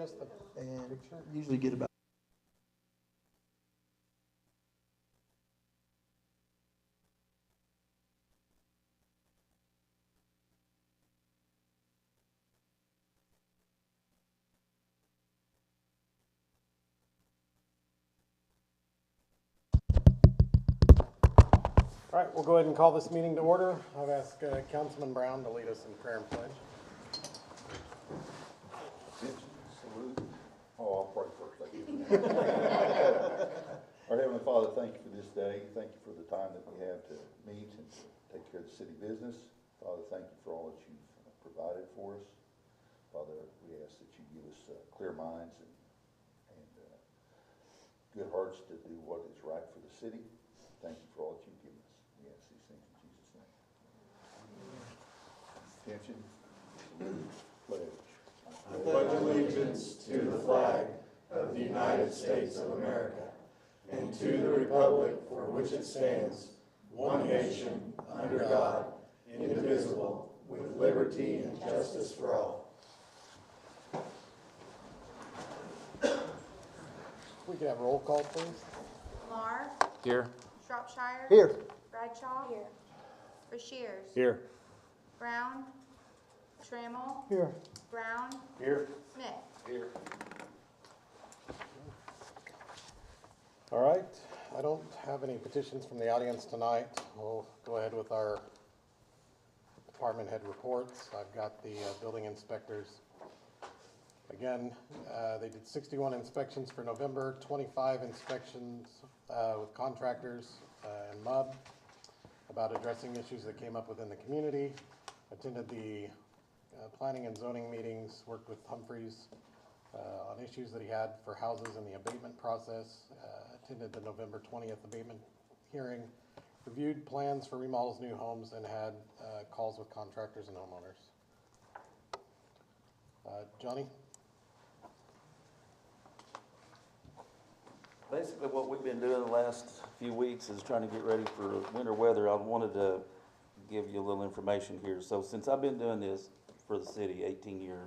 adjust the and picture? usually get about All right, we'll go ahead and call this meeting to order. I'll ask Councilman Brown to lead us in prayer and pledge. Salute. Oh, I'll pray first. Our Heavenly Father, thank you for this day. Thank you for the time that we have to meet and to take care of the city business. Father, thank you for all that you've provided for us. Father, we ask that you give us clear minds and good hearts to do what is right for the city. Thank you for all that you've given us. We ask these things in Jesus' name. Attention, salute, pledge. I pledge allegiance to the flag of the United States of America and to the republic for which it stands, one nation, under God, indivisible, with liberty and justice for all. We can have roll call, please. Marr. Here. Shropshire. here. Bradshaw. Here. Rushiers. Here. Brown. Trammell. Here. Brown. Here. Smith. Here. All right, I don't have any petitions from the audience tonight. We'll go ahead with our department head reports. I've got the building inspectors. Again, they did 61 inspections for November, 25 inspections with contractors and MUB about addressing issues that came up within the community. Attended the planning and zoning meetings, worked with Humphreys on issues that he had for houses in the abatement process. Attended the November 20th abatement hearing, reviewed plans for remodels, new homes, and had calls with contractors and homeowners. Johnny? Basically, what we've been doing the last few weeks is trying to get ready for winter weather. I wanted to give you a little information here. So since I've been doing this for the city, 18 years,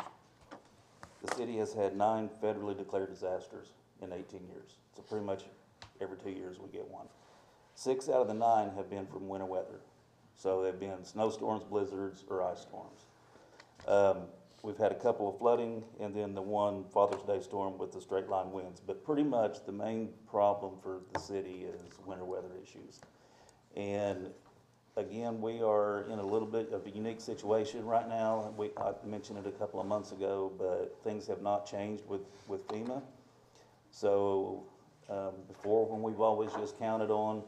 the city has had 9 federally declared disasters in 18 years. So pretty much every 2 years we get one. 6 out of the 9 have been from winter weather. So they've been snowstorms, blizzards, or ice storms. We've had a couple of flooding and then the one Father's Day storm with the straight line winds. But pretty much the main problem for the city is winter weather issues. And again, we are in a little bit of a unique situation right now. I mentioned it a couple of months ago, but things have not changed with FEMA. So before, when we've always just counted on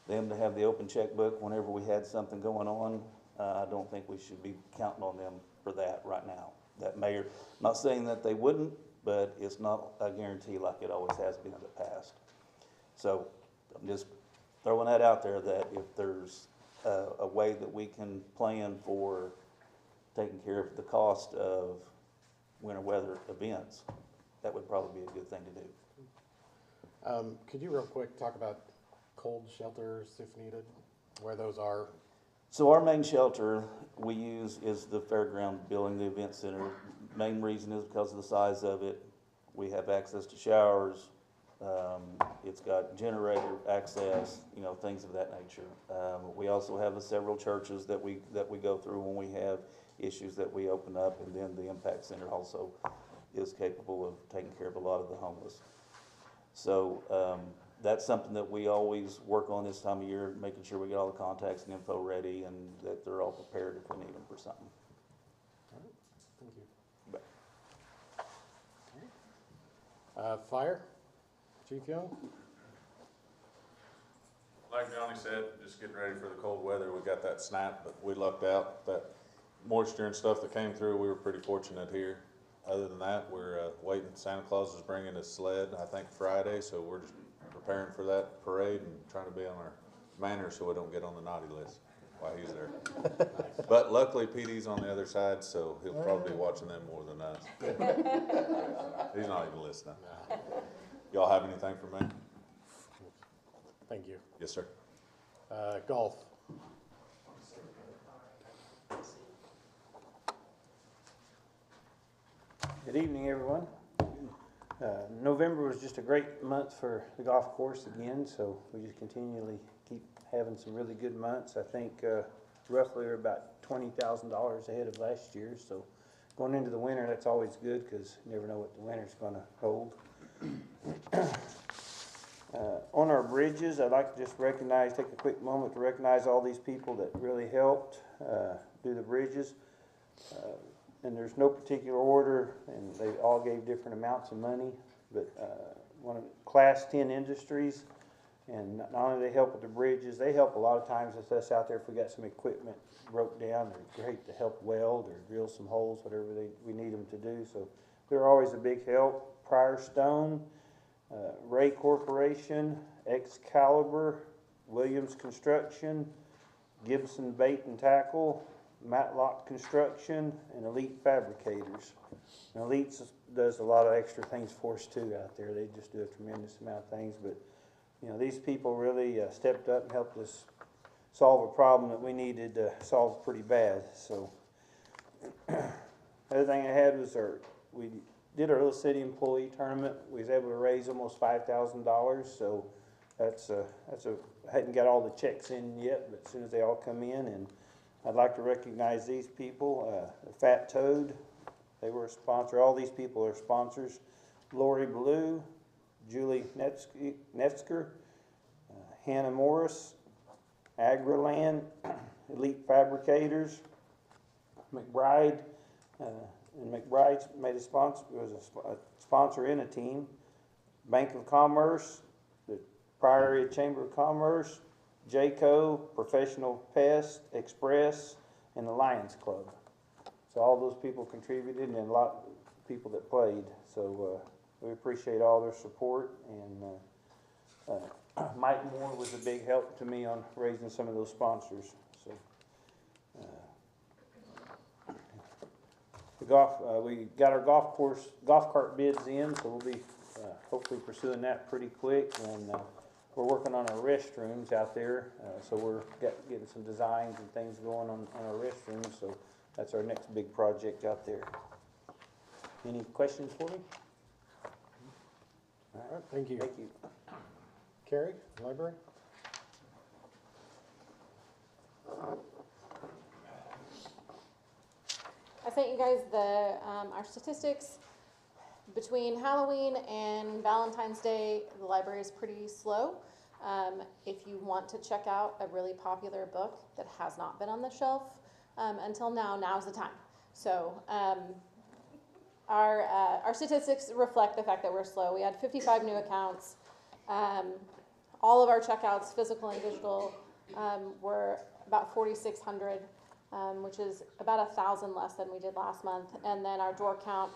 them to have the open checkbook whenever we had something going on, I don't think we should be counting on them for that right now. That may, not saying that they wouldn't, but it's not a guarantee like it always has been in the past. So I'm just throwing that out there, that if there's a way that we can plan for taking care of the cost of winter weather events, that would probably be a good thing to do. Could you real quick talk about cold shelters if needed, where those are? So our main shelter we use is the fairground building, the event center. Main reason is because of the size of it. We have access to showers. It's got generator access, you know, things of that nature. We also have several churches that we go through when we have issues that we open up, and then the impact center also is capable of taking care of a lot of the homeless. So that's something that we always work on this time of year, making sure we get all the contacts and info ready and that they're all prepared if we need them for something. All right, thank you. Fire, Chief Young? Like Johnny said, just getting ready for the cold weather. We got that snap, but we lucked out. That moisture and stuff that came through, we were pretty fortunate here. Other than that, we're waiting. Santa Claus is bringing his sled, I think Friday, so we're just preparing for that parade and trying to be on our manners so we don't get on the naughty list while he's there. But luckily PD's on the other side, so he'll probably be watching them more than us. He's not even listening. Y'all have anything for me? Thank you. Yes, sir. Golf. Good evening, everyone. November was just a great month for the golf course again, so we just continually keep having some really good months. I think roughly we're about $20,000 ahead of last year, so going into the winter, that's always good because you never know what the winter's going to hold. On our bridges, I'd like to just take a quick moment to recognize all these people that really helped do the bridges. And there's no particular order, and they all gave different amounts of money, but one of Class 10 Industries, and not only they help with the bridges, they help a lot of times with us out there if we got some equipment broke down. They're great to help weld or drill some holes, whatever we need them to do, so they're always a big help. Pryor Stone, Ray Corporation, Excalibur, Williams Construction, Gibson Bait and Tackle, Matlock Construction, and Elite Fabricators. And Elite does a lot of extra things for us too out there. They just do a tremendous amount of things, but you know, these people really stepped up and helped us solve a problem that we needed to solve pretty bad. So, other thing I had was we did our little city employee tournament. We was able to raise almost $5,000. So I hadn't got all the checks in yet, but as soon as they all come in, and I'd like to recognize these people. Fat Toad, they were a sponsor. All these people are sponsors. Lori Blue, Julie Netzker, Hannah Morris, AgriLand, Elite Fabricators, McBride, and McBride was a sponsor in a team. Bank of Commerce, the Pryor Area Chamber of Commerce, Jayco, Professional Pest, Express, and the Lions Club. So all those people contributed, and a lot of people that played. So we appreciate all their support, and Mike Moore was a big help to me on raising some of those sponsors. So we got our golf cart bids in, so we'll be hopefully pursuing that pretty quick. And we're working on our restrooms out there, so we're getting some designs and things going on our restrooms. So that's our next big project out there. Any questions for me? All right, thank you. Thank you. Carrie, library? I sent you guys our statistics. Between Halloween and Valentine's Day, the library is pretty slow. If you want to check out a really popular book that has not been on the shelf until now, now's the time. So our statistics reflect the fact that we're slow. We had 55 new accounts. All of our checkouts, physical and digital, were about 4,600, which is about 1,000 less than we did last month. And then our door count,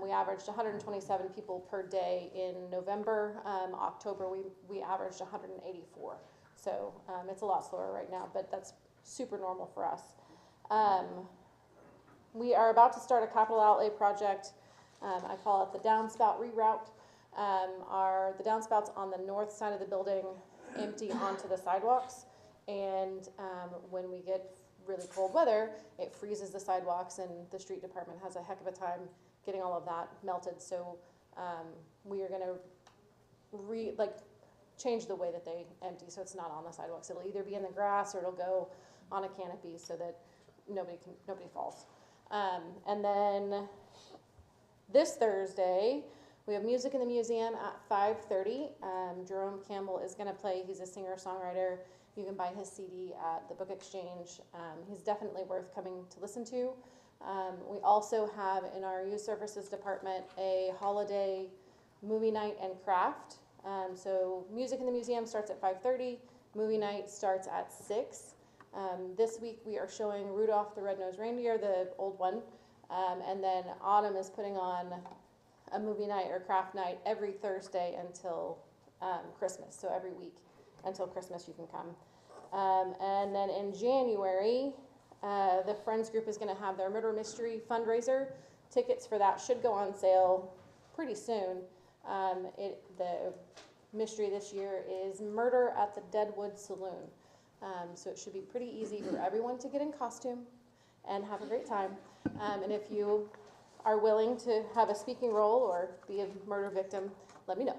we averaged 127 people per day in November. October, we averaged 184. So it's a lot slower right now, but that's super normal for us. We are about to start a capital outlay project. I call it the downspout reroute. The downspouts on the north side of the building empty onto the sidewalks, and when we get really cold weather, it freezes the sidewalks, and the street department has a heck of a time getting all of that melted. So we are going to change the way that they empty, so it's not on the sidewalks. It'll either be in the grass or it'll go on a canopy so that nobody falls. And then this Thursday, we have music in the museum at 5:30. Jerome Campbell is going to play. He's a singer-songwriter. You can buy his CD at the Book Exchange. He's definitely worth coming to listen to. We also have in our youth services department a holiday movie night and craft. So music in the museum starts at 5:30. Movie night starts at 6. This week we are showing Rudolph the Red-Nosed Reindeer, the old one. And then Autumn is putting on a movie night or craft night every Thursday until Christmas. So every week until Christmas you can come. And then in January, the Friends group is going to have their Murder Mystery fundraiser. Tickets for that should go on sale pretty soon. The mystery this year is Murder at the Deadwood Saloon. So it should be pretty easy for everyone to get in costume and have a great time. And if you are willing to have a speaking role or be a murder victim, let me know.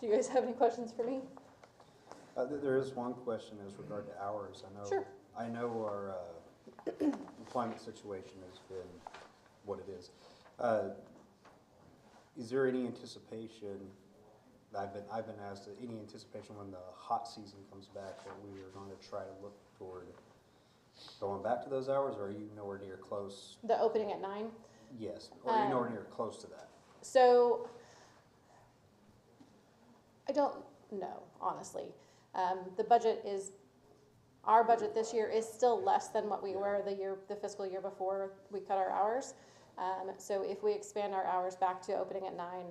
Do you guys have any questions for me? There is one question as regard to hours. Sure. I know our employment situation has been what it is. Is there any anticipation, I've been asked, any anticipation when the hot season comes back that we are going to try to look toward going back to those hours, or are you nowhere near close? The opening at 9? Yes, or are you nowhere near close to that? So, I don't know, honestly. Our budget this year is still less than what we were the fiscal year before we cut our hours. So if we expand our hours back to opening at 9,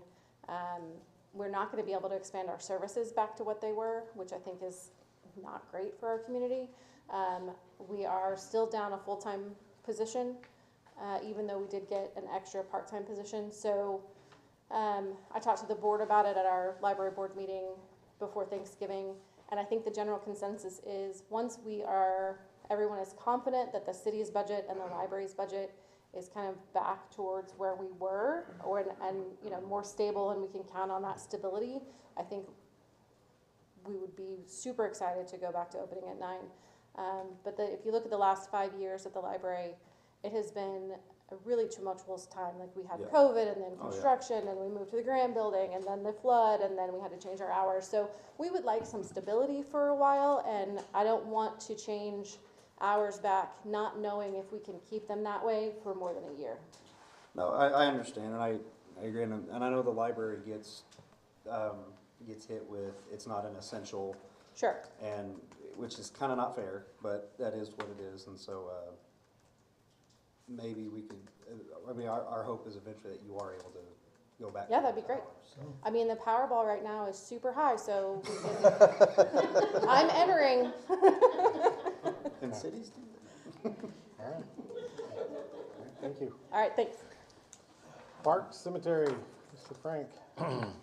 we're not gonna be able to expand our services back to what they were, which I think is not great for our community. We are still down a full-time position, even though we did get an extra part-time position. So I talked to the board about it at our library board meeting before Thanksgiving, and I think the general consensus is once everyone is confident that the city's budget and the library's budget is kind of back towards where we were, and more stable, and we can count on that stability, I think we would be super excited to go back to opening at 9. But if you look at the last 5 years at the library, it has been a really tumultuous time. Like we had Yeah. COVID, and then construction, and we moved to the Grand Building, and then the flood, and then we had to change our hours. So we would like some stability for a while, and I don't want to change hours back, not knowing if we can keep them that way for more than a year. No, I understand, and I agree, and I know the library gets hit with, it's not an essential, Sure. and, which is kind of not fair, but that is what it is, and so, maybe we could, our hope is eventually that you are able to go back. Yeah, to that'd be those great. hours. I mean, the Powerball right now is super high, so we can, I'm entering. And cities do that. All right. Thank you. All right, thanks. Park Cemetery, Mr. Frank. I'm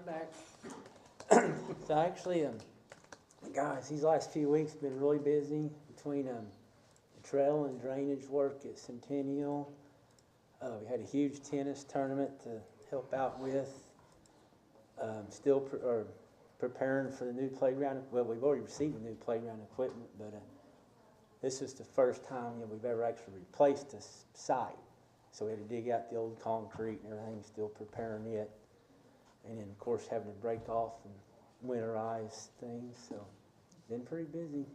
back. So actually, guys, these last few weeks have been really busy between the trail and drainage work at Centennial. We had a huge tennis tournament to help out with. Still preparing for the new playground. Well, we've already received the new playground equipment, but this is the first time we've ever actually replaced the site. So we had to dig out the old concrete and everything, still preparing it. And then, of course, having to break off and winterize things. So, been pretty busy.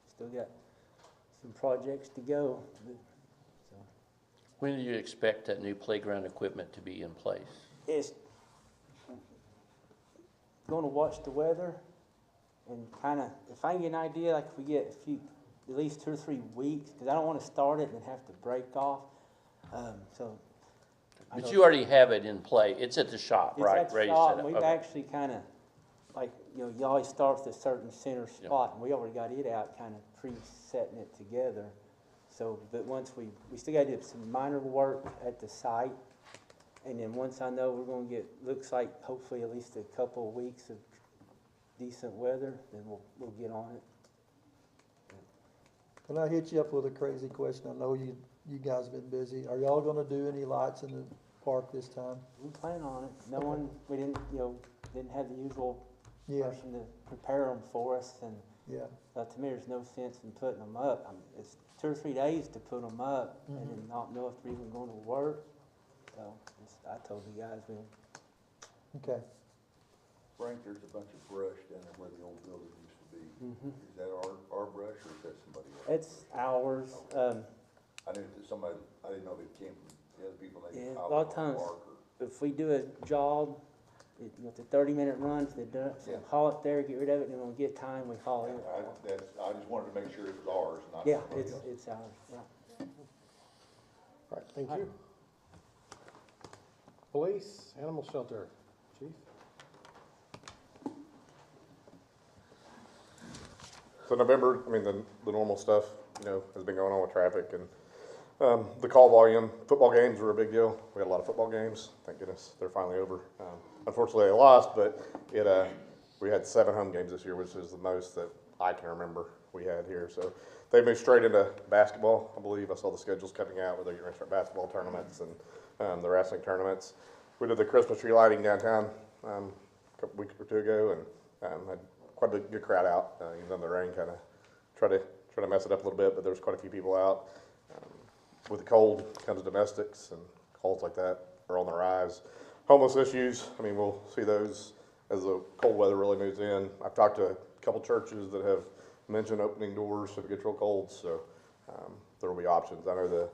Still got some projects to go. So, When do you expect that new playground equipment to be in place? it's going to watch the weather and kind of, if I can get an idea, like if we get at least 2 or 3 weeks, because I don't want to start it and then have to break off. But you already have it in play. It's at the shop, It's right? at the Ready to shop, set and up. we've Okay. actually kind of, like, you always start with a certain center spot, and we already got it out, kind of pre-setting it together. So, but once we still got to do some minor work at the site, and then once I know we're going to get, looks like hopefully at least a couple of weeks of decent weather, then we'll get on it. Can I hit you up with a crazy question? I know you guys have been busy. Are y'all gonna do any lights in the park this time? We plan on it. No one, we didn't have the usual Yeah, person to prepare them for us, and yeah. to me, there's no sense in putting them up. It's 2 or 3 days to put them up, and then not know if they're even going to work. So I told the guys, Okay. Frank, there's a bunch of brush down there where the old building used to be. Is that our brush or is that somebody else? it's ours. I knew that somebody, I didn't know if it came from the other people, they Yeah, piled a lot it of on the times- park or. If we do a job, it's a 30-minute run to the dump, so Yeah. haul it there, get rid of it, and then when we get time, we haul it. I just wanted to make sure it was ours, not Yeah, somebody else's. it's ours, yeah. All right, thank you. Police, Animal Shelter, Chief. So November, I mean, the normal stuff, has been going on with traffic and the call volume. Football games were a big deal. We had a lot of football games. Thank goodness they're finally over. Unfortunately, they lost, but we had 7 home games this year, which is the most that I can remember we had here. So they moved straight into basketball. I believe I saw the schedules coming out where they're going to start basketball tournaments and the wrestling tournaments. We did the Christmas tree lighting downtown a couple weeks or two ago, and had quite a good crowd out. Even though the rain kind of tried to mess it up a little bit, but there was quite a few people out. With the cold comes domestics, and calls like that are on the rise. Homeless issues, I mean, we'll see those as the cold weather really moves in. I've talked to a couple churches that have mentioned opening doors if it gets real cold, so there will be options. I know the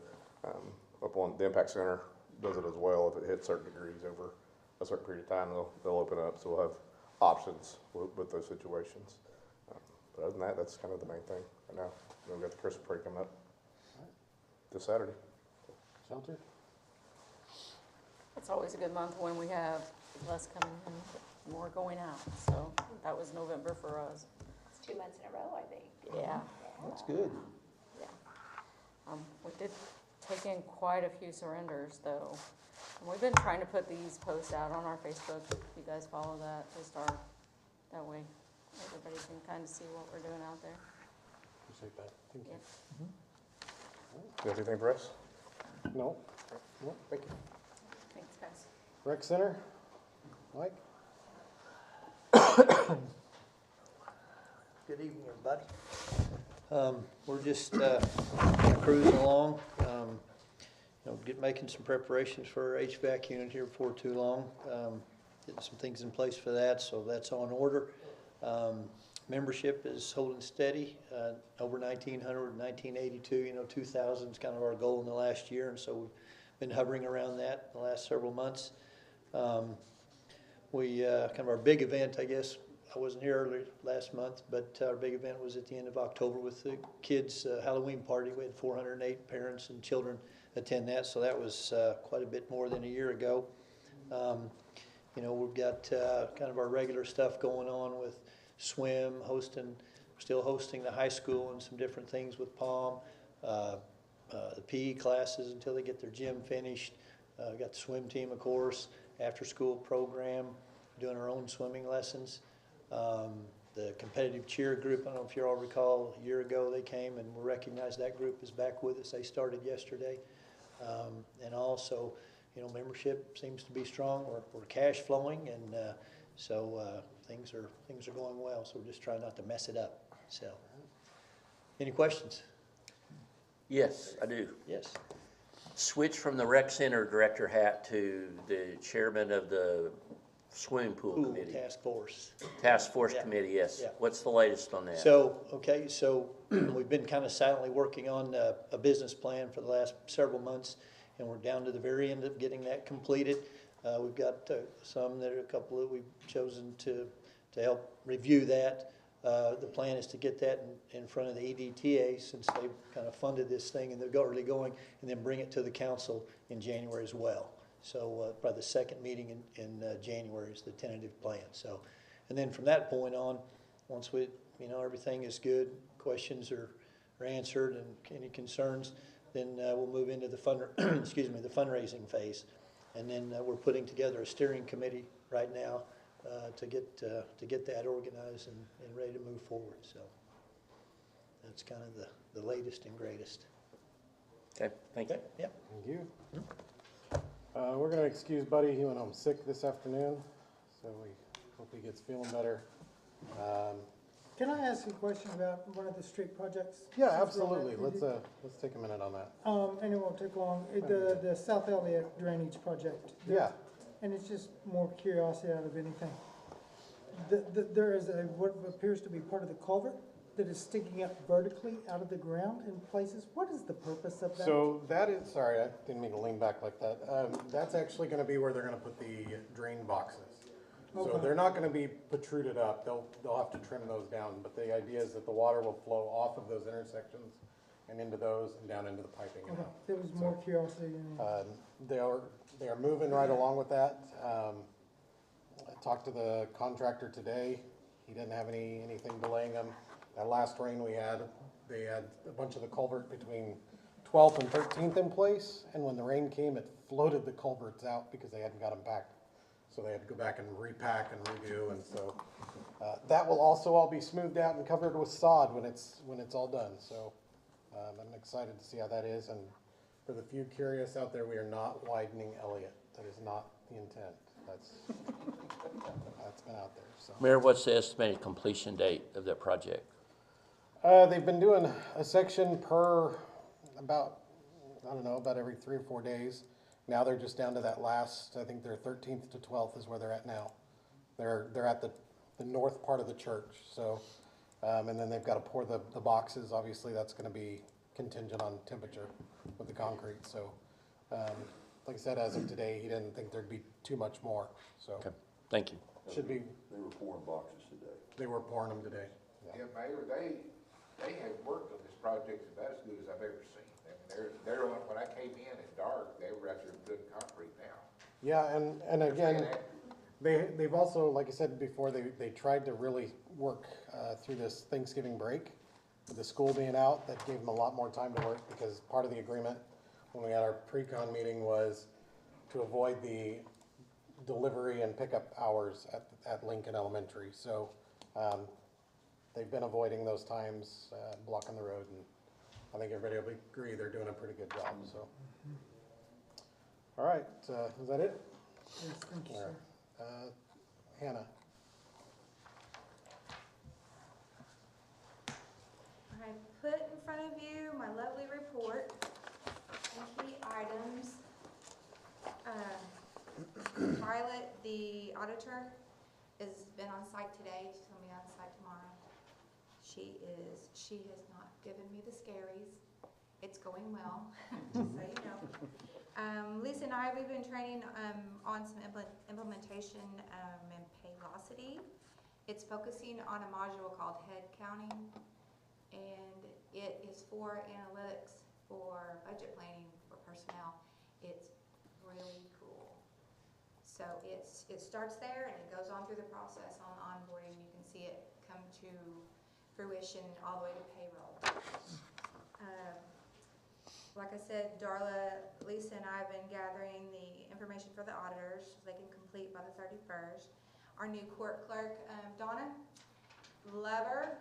up on the Impact Center does it as well. If it hits certain degrees over a certain period of time, they'll open up, so we'll have options with those situations. But other than that, that's kind of the main thing right now. We've got the Christmas party coming up this Saturday. Shelter? It's always a good month when we have less coming in, more going out. So that was November for us. It's 2 months in a row, I think. Yeah. That's good. Yeah. We did take in quite a few surrenders though. And we've been trying to put these posts out on our Facebook. If you guys follow that, that way everybody can kind of see what we're doing out there. Appreciate that. Thank you. Yeah. You have anything for us? No? No, thank you. Thanks, guys. Rec Center? Mike? Good evening, everybody. We're just cruising along, making some preparations for our HVAC unit here before too long. Getting some things in place for that, so that's on order. Membership is holding steady, over 1,900, 1,982, 2,000 is kind of our goal in the last year, and so we've been hovering around that in the last several months. Kind of our big event, I guess, I wasn't here early last month, but our big event was at the end of October with the kids' Halloween party. We had 408 parents and children attend that, so that was quite a bit more than a year ago. We've got kind of our regular stuff going on with swim, still hosting the high school and some different things with POM, the PE classes until they get their gym finished. Got the swim team, of course, after school program, doing our own swimming lessons. The competitive cheer group, I don't know if you all recall, a year ago they came and we recognized that group is back with us. They started yesterday. And also, membership seems to be strong. We're cash flowing, and so things are going well. So we're just trying not to mess it up. So, any questions? Yes, I do. Yes. Switch from the rec center director hat to the chairman of the swimming pool committee. Task force Yeah. committee, yes. Yeah. What's the latest on that? So we've been kind of silently working on a business plan for the last several months, and we're down to the very end of getting that completed. We've got a couple that we've chosen to help review that. The plan is to get that in front of the EDTA, since they've kind of funded this thing and they're already going, and then bring it to the council in January as well. So probably the second meeting in January is the tentative plan. So, and then from that point on, once everything is good, questions are answered, and any concerns, then we'll move into the the fundraising phase, and then we're putting together a steering committee right now to get that organized and ready to move forward. So that's kind of the latest and greatest. Okay, thank you. Yeah. Thank you. We're going to excuse Buddy. He went home sick this afternoon, so we hope he gets feeling better. Can I ask a question about one of the street projects? Yeah, absolutely. Let's take a minute on that. And it won't take long. The South Elliott drainage project. Yeah. And it's just more curiosity out of anything. There is what appears to be part of the culvert that is sticking up vertically out of the ground in places. What is the purpose of that? So that is, sorry, I didn't mean to lean back like that. That's actually going to be where they're going to put the drain boxes. So Okay. they're not going to be protruded up. They'll have to trim those down. But the idea is that the water will flow off of those intersections and into those and down into the piping. And Okay, out. there was more curiosity. They are moving right along with that. I talked to the contractor today. He didn't have anything delaying them. That last rain we had, they had a bunch of the culvert between 12th and 13th in place, and when the rain came, it floated the culverts out because they hadn't got them back. So they had to go back and repack and redo, and so That will also all be smoothed out and covered with sod when it's all done, so I'm excited to see how that is. And for the few curious out there, we are not widening Elliott. That is not the intent. That's been out there, so. Mayor, what's the estimated completion date of that project? They've been doing a section per about, I don't know, about every 3 or 4 days. Now they're just down to that last, I think their 13th to 12th is where they're at now. They're at the north part of the church, so, and then they've got to pour the boxes. Obviously, that's going to be contingent on temperature with the concrete, so. Like I said, as of today, he didn't think there'd be too much more, so. Okay, thank you. Should be, They were pouring boxes today. they were pouring them today. Yeah, Mayor, they have worked on this project about as good as I've ever seen. I mean, they're, when I came in at dark, they were out there putting concrete now. Yeah, and again, they've also, like I said before, they tried to really work through this Thanksgiving break. With the school being out, that gave them a lot more time to work, because part of the agreement when we had our pre-con meeting was to avoid the delivery and pickup hours at Lincoln Elementary. So they've been avoiding those times, blocking the road, and I think everybody will agree they're doing a pretty good job, so. All right, is that it? Yes, thank you, sir. Hannah? I put in front of you my lovely report and key items. Violet, the auditor, has been on site today. She's gonna be on site tomorrow. She has not given me the scaries. It's going well, just so you know. Lisa and I, we've been training on some implementation and Paylocity. It's focusing on a module called head counting, and it is for analytics, for budget planning, for personnel. It's really cool. So it starts there and it goes on through the process on onboarding. You can see it come to fruition all the way to payroll. Like I said, Darla, Lisa, and I have been gathering the information for the auditors so they can complete by the 31st. Our new court clerk, Donna, love her.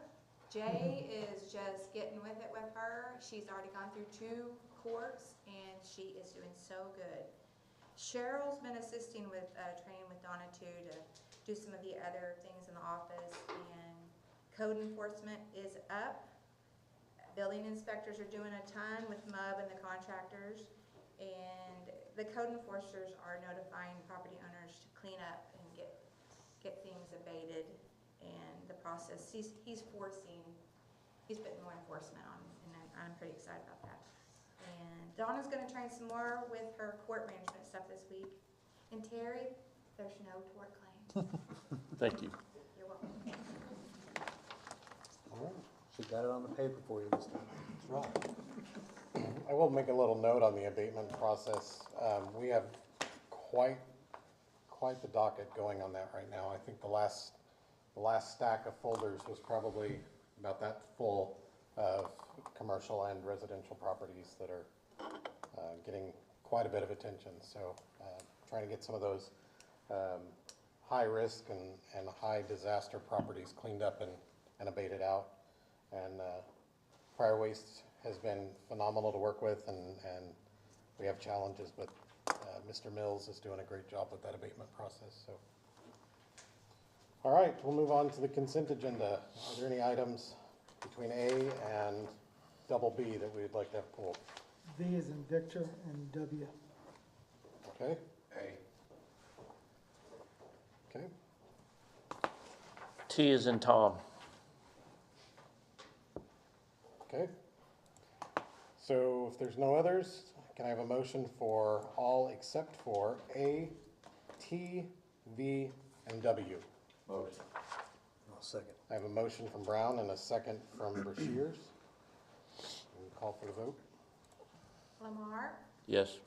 Jay is just getting with it with her. She's already gone through 2 courts and she is doing so good. Cheryl's been assisting with training with Donna too, to do some of the other things in the office, and code enforcement is up. Building inspectors are doing a ton with MUB and the contractors, and the code enforcers are notifying property owners to clean up and get things abated. And the process, he's putting more enforcement on, and I'm pretty excited about that. And Donna's gonna train some more with her court management stuff this week. And Terry, there's no tort claim. Thank you. You're welcome. All right. She got it on the paper for you this time. That's right. I will make a little note on the abatement process. We have quite the docket going on that right now. I think the last stack of folders was probably about that full of commercial and residential properties that are getting quite a bit of attention. So trying to get some of those high risk and high disaster properties cleaned up and abated out. And Pryor Waste has been phenomenal to work with, and we have challenges, but Mr. Mills is doing a great job with that abatement process. So, all right, we'll move on to the consent agenda. Are there any items between A and double B that we'd like to have pulled? V is in Victor and W. Okay. Hey, Okay. T is in Tom. Okay. So if there's no others, can I have a motion for all except for A, T, V, and W? Motion. I'll second. I have a motion from Brown and a second from Brashears. We'll call for the vote. Lamar, Yes.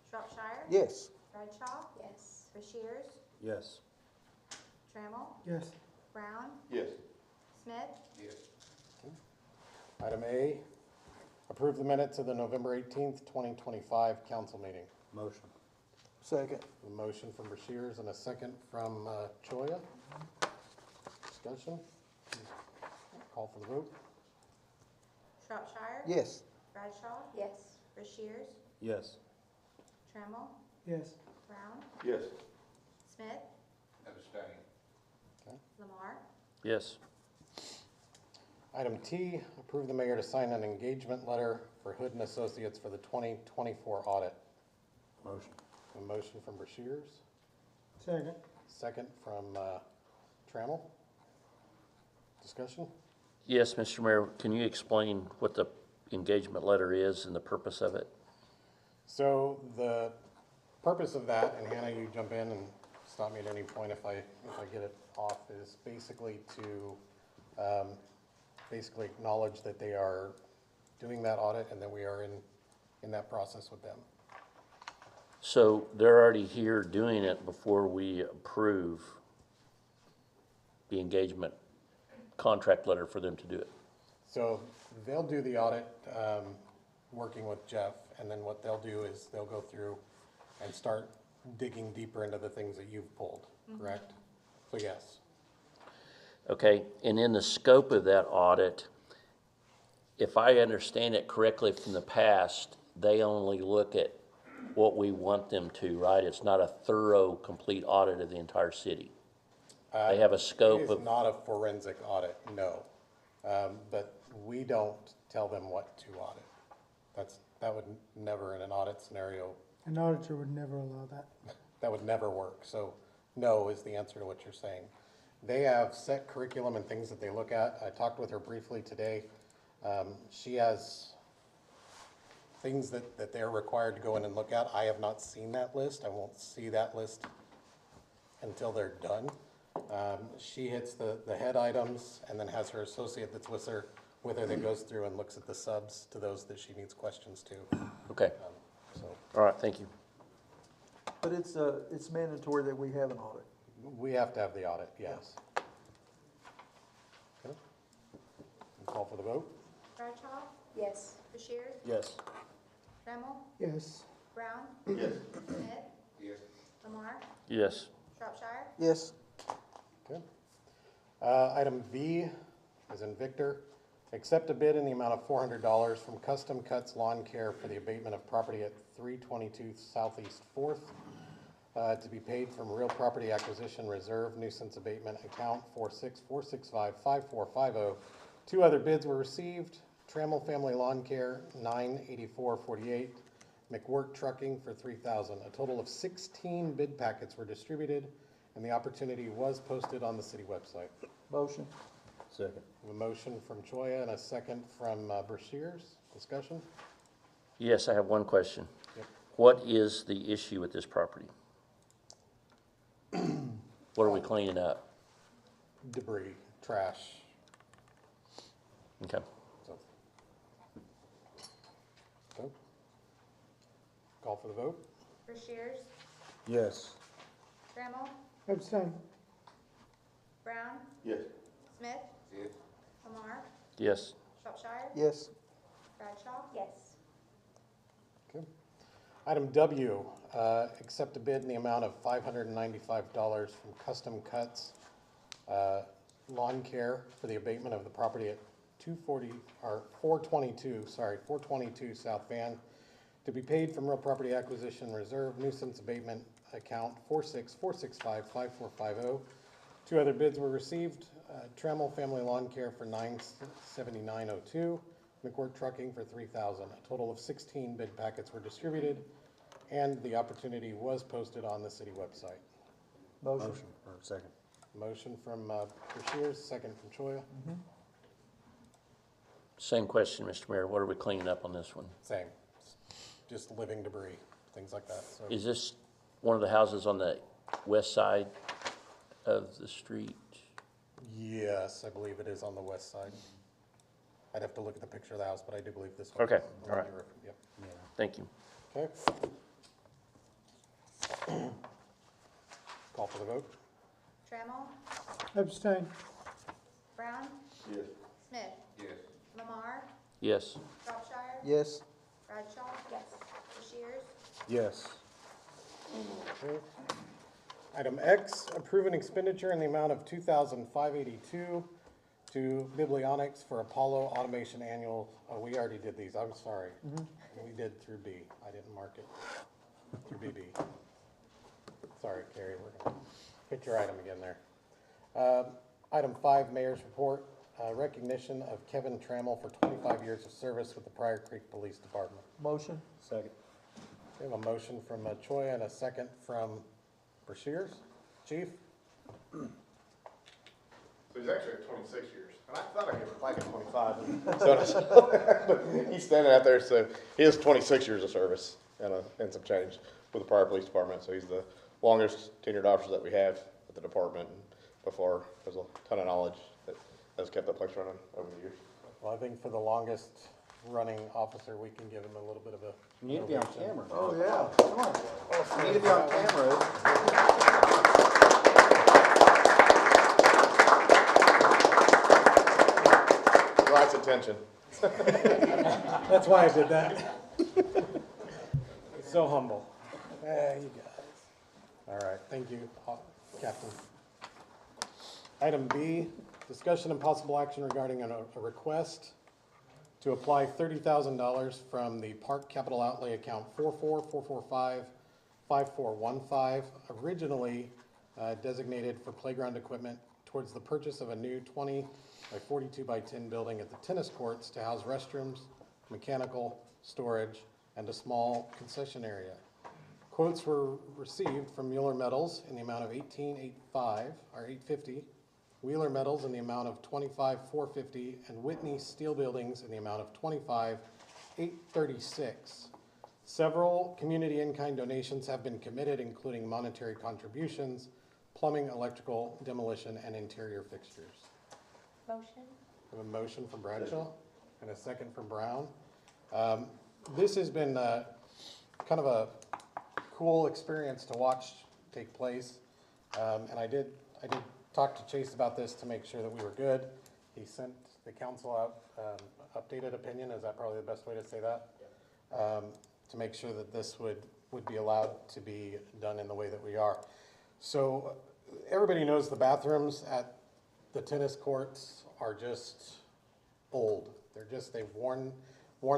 Shropshire, Yes. Bradshaw. Yes. Rushiers, Yes. Trammell, Yes. Brown, Yes. Smith, yes. Item A, approve the minutes of the November 18th, 2025 council meeting. Motion. Second. A motion from Brashears and a second from Choya. Discussion? Call for the vote. Shropshire. Yes. Bradshaw. Yes. Rushiers. Yes. Trammell. Yes. Brown. Yes. Smith. Abstain. Lamar. Yes. Item T, approve the mayor to sign an engagement letter for Hood and Associates for the 2024 audit. Motion. A motion from Brashears, Second. second from Trammell. Discussion? Yes, Mr. Mayor, can you explain what the engagement letter is and the purpose of it? So the purpose of that, and Hannah, you jump in and stop me at any point if I get it off, is basically to basically acknowledge that they are doing that audit and that we are in that process with them. So they're already here doing it before we approve the engagement contract letter for them to do it. So they'll do the audit, working with Jeff, and then what they'll do is they'll go through and start digging deeper into the things that you've pulled, correct? So yes. Okay, and in the scope of that audit, if I understand it correctly from the past, they only look at what we want them to, right? It's not a thorough, complete audit of the entire city. They have a scope It of. is not a forensic audit, no. But we don't tell them what to audit. That would never, in an audit scenario, An auditor would never allow that. that would never work. So no is the answer to what you're saying. They have set curriculum and things that they look at. I talked with her briefly today. She has things that they're required to go in and look at. I have not seen that list. I won't see that list until they're done. She hits the head items and then has her associate that's with her that goes through and looks at the subs to those that she needs questions to. Okay, So all right, thank you. But it's mandatory that we have an audit. we have to have the audit, yes. Okay. Call for the vote. Bradshaw. Yes. Rushiers. Yes. Trammell. Yes. Brown. Yes. Smith. Yes. Lamar. Yes. Shropshire. Yes. Okay. Item V, as in Victor, accept a bid in the amount of $400 from Custom Cuts Lawn Care for the abatement of property at 322 Southeast 4th, to be paid from Real Property Acquisition Reserve Nuisance Abatement Account 464655450. Two other bids were received. Trammell Family Lawn Care, $984.48. McWork Trucking for $3,000. A total of 16 bid packets were distributed, and the opportunity was posted on the city website. Motion. Second. A motion from Choya and a second from Brashears. Discussion? Yes, I have one question. Yep. What is the issue with this property? What are we cleaning up? Debris, trash. Okay. So. Okay. Call for the vote. Rushiers. Yes. Trammell. Abstain. Brown. Yes. Smith. Yes. Lamar. Yes. Shropshire. Yes. Bradshaw. Yes. Okay. Item W, accept a bid in the amount of $595 from Custom Cuts Lawn Care for the abatement of the property at 422 South Van, to be paid from Real Property Acquisition Reserve Nuisance Abatement Account 464655450. Two other bids were received. Trammell Family Lawn Care for $979.02. McWork Trucking for $3,000. A total of 16 bid packets were distributed, and the opportunity was posted on the city website. Motion. Motion, or second. Motion from Brashears, second from Choya. Same question, Mr. Mayor. What are we cleaning up on this one? Same, just living debris, things like that. So Is this one of the houses on the west side of the street? yes, I believe it is on the west side. I'd have to look at the picture of the house, but I do believe this one. Okay, is the all one right. you're- Yep. Thank you. Okay. Call for the vote. Trammell. Abstain. Brown. Yes. Smith. Yes. Lamar. Yes. Shropshire. Yes. Bradshaw. Yes. Rushiers. Yes. Okay. Item X, approve an expenditure in the amount of $2,582 to Biblionics for Apollo Automation Annual. Oh, we already did these, I'm sorry. We did through B, I didn't mark it through BB. Sorry, Carrie, we're gonna hit your item again there. Item 5, Mayor's Report, recognition of Kevin Trammell for 25 years of service with the Pryor Creek Police Department. Motion? Second. We have a motion from Choi and a second from Brashears. Chief? So he's actually at 26 years, and I thought I gave him like a 25. So he's standing out there, so he has 26 years of service and some change with the Pryor Police Department. So he's the longest tenured officer that we have at the department. And before, there's a ton of knowledge that has kept that place running over the years. Well, I think for the longest running officer, we can give him a little bit of a. You need to be on ovation. camera. Oh, yeah, come on. You need to be on camera. Rights attention. That's why I did that. So humble. You guys. All right, thank you, Captain. Item B, discussion and possible action regarding a request to apply $30,000 from the Park Capital Outlay account 444455415, originally designated for playground equipment, towards the purchase of a new 20 by 42 by 10 building at the tennis courts to house restrooms, mechanical, storage, and a small concession area. Quotes were received from Mueller Metals in the amount of $18,850, Wheeler Metals in the amount of $25,450, and Whitney Steel Buildings in the amount of $25,836. Several community in-kind donations have been committed, including monetary contributions, plumbing, electrical, demolition, and interior fixtures. Motion? We have a motion from Bradshaw and a second from Brown. This has been kind of a cool experience to watch take place. And I did talk to Chase about this to make sure that we were good. He sent the council out updated opinion, is that probably the best way to say that? To make sure that this would be allowed to be done in the way that we are. So everybody knows the bathrooms at the tennis courts are just old. They've worn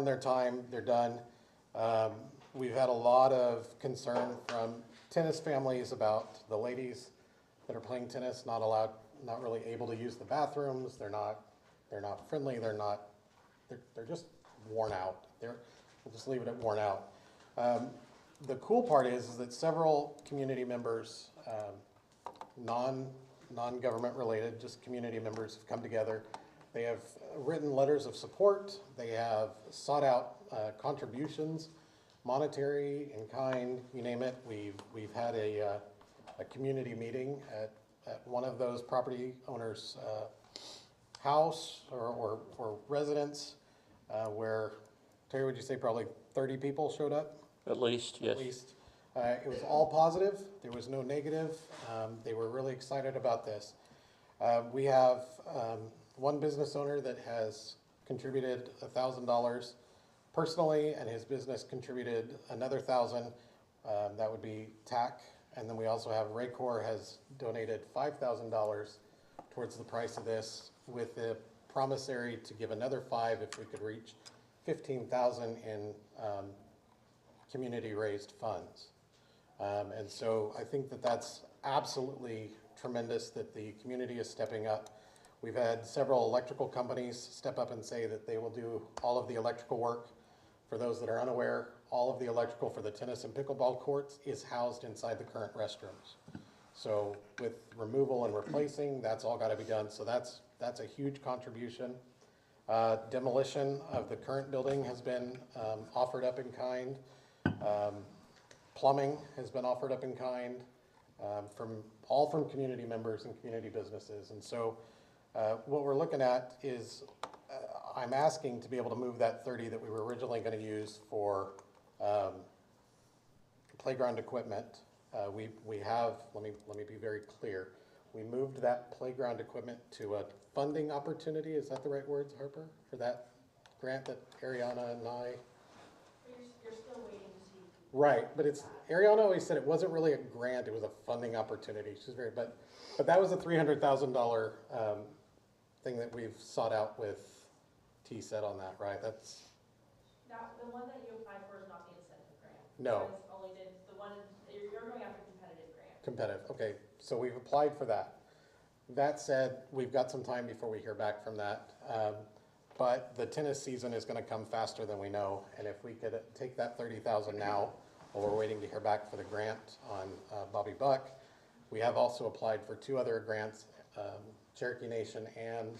their time, they're done. We've had a lot of concern from tennis families about the ladies that are playing tennis not really able to use the bathrooms. They're not friendly. They're just worn out. We'll just leave it at worn out. The cool part is that several community members, non-government related, just community members have come together. They have written letters of support. They have sought out contributions, monetary, in kind, you name it. We've had a community meeting at one of those property owners' house or residence where, Terry, would you say probably 30 people showed up? At least, yes. At least. It was all positive. There was no negative. They were really excited about this. We have one business owner that has contributed $1,000 personally, and his business contributed another $1,000. That would be TAC. And then we also have Raycor has donated $5,000 towards the price of this, with the promissory to give another $5,000 if we could reach $15,000 in community raised funds. And so I think that that's absolutely tremendous that the community is stepping up. We've had several electrical companies step up and say that they will do all of the electrical work. For those that are unaware, all of the electrical for the tennis and pickleball courts is housed inside the current restrooms. So with removal and replacing, that's all got to be done. So that's a huge contribution. Demolition of the current building has been offered up in kind. Plumbing has been offered up in kind from community members and community businesses. And so what we're looking at is I'm asking to be able to move that 30 that we were originally going to use for playground equipment. We have, let me be very clear, we moved that playground equipment to a funding opportunity. Is that the right words, Harper, for that grant that Ariana and I? You're still waiting to see if you Right, but it's, Ariana always said it wasn't really a grant, it was a funding opportunity. She's very, but that was a $300,000 thing that we've sought out with T-Set on that, right? That's, That, the one that you applied for is not the incentive grant. No. It's only the one, you're going after competitive grant. competitive, okay, so we've applied for that. That said, we've got some time before we hear back from that. But the tennis season is gonna come faster than we know, and if we could take that 30,000 now, while we're waiting to hear back for the grant on Bobby Buck, we have also applied for 2 other grants, Cherokee Nation and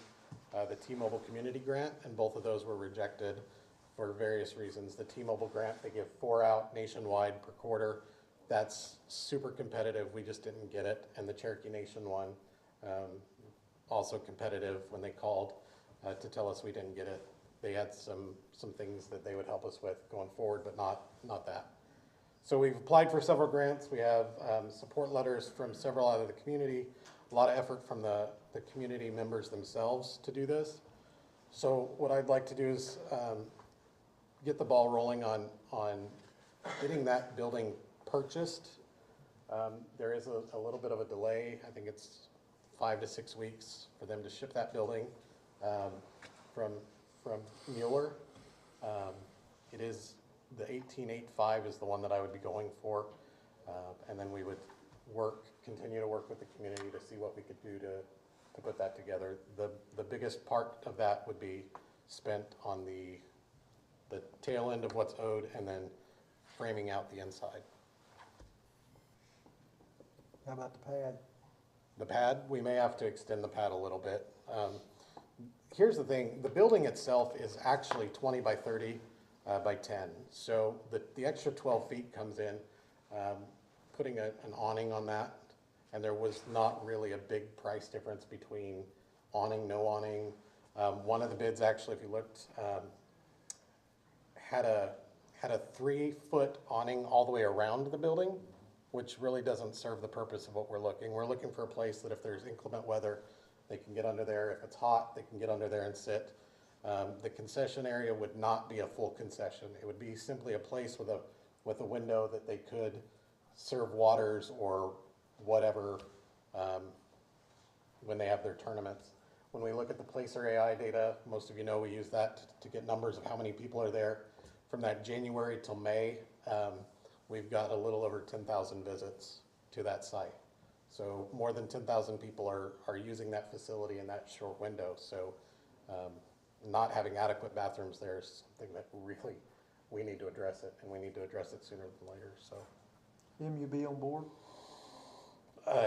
the T-Mobile Community Grant, and both of those were rejected for various reasons. The T-Mobile grant, they give 4 out nationwide per quarter. That's super competitive, we just didn't get it. And the Cherokee Nation one, also competitive when they called to tell us we didn't get it. They had some things that they would help us with going forward, but not that. So we've applied for several grants. We have support letters from several out of the community, a lot of effort from the community members themselves to do this. So what I'd like to do is get the ball rolling on getting that building purchased. There is a little bit of a delay. I think it's 5 to 6 weeks for them to ship that building from Mueller. It is the 1885 is the one that I would be going for, and then we would continue to work with the community to see what we could do to put that together. The biggest part of that would be spent on the tail end of what's owed, and then framing out the inside. How about the pad? The pad, we may have to extend the pad a little bit. Here's the thing, the building itself is actually 20 by 30 by 10. So the extra 12 feet comes in, putting an awning on that, and there was not really a big price difference between awning, no awning. One of the bids actually, if you looked, had a 3-foot awning all the way around the building, which really doesn't serve the purpose of what we're looking. We're looking for a place that if there's inclement weather, they can get under there. If it's hot, they can get under there and sit. The concession area would not be a full concession. It would be simply a place with a window that they could serve waters or whatever when they have their tournaments. When we look at the Placer AI data, most of you know we use that to get numbers of how many people are there. From that January till May, we've got a little over 10,000 visits to that site. So more than 10,000 people are using that facility in that short window. So not having adequate bathrooms there is something that really, we need to address it, and we need to address it sooner than later, so. MUB on board?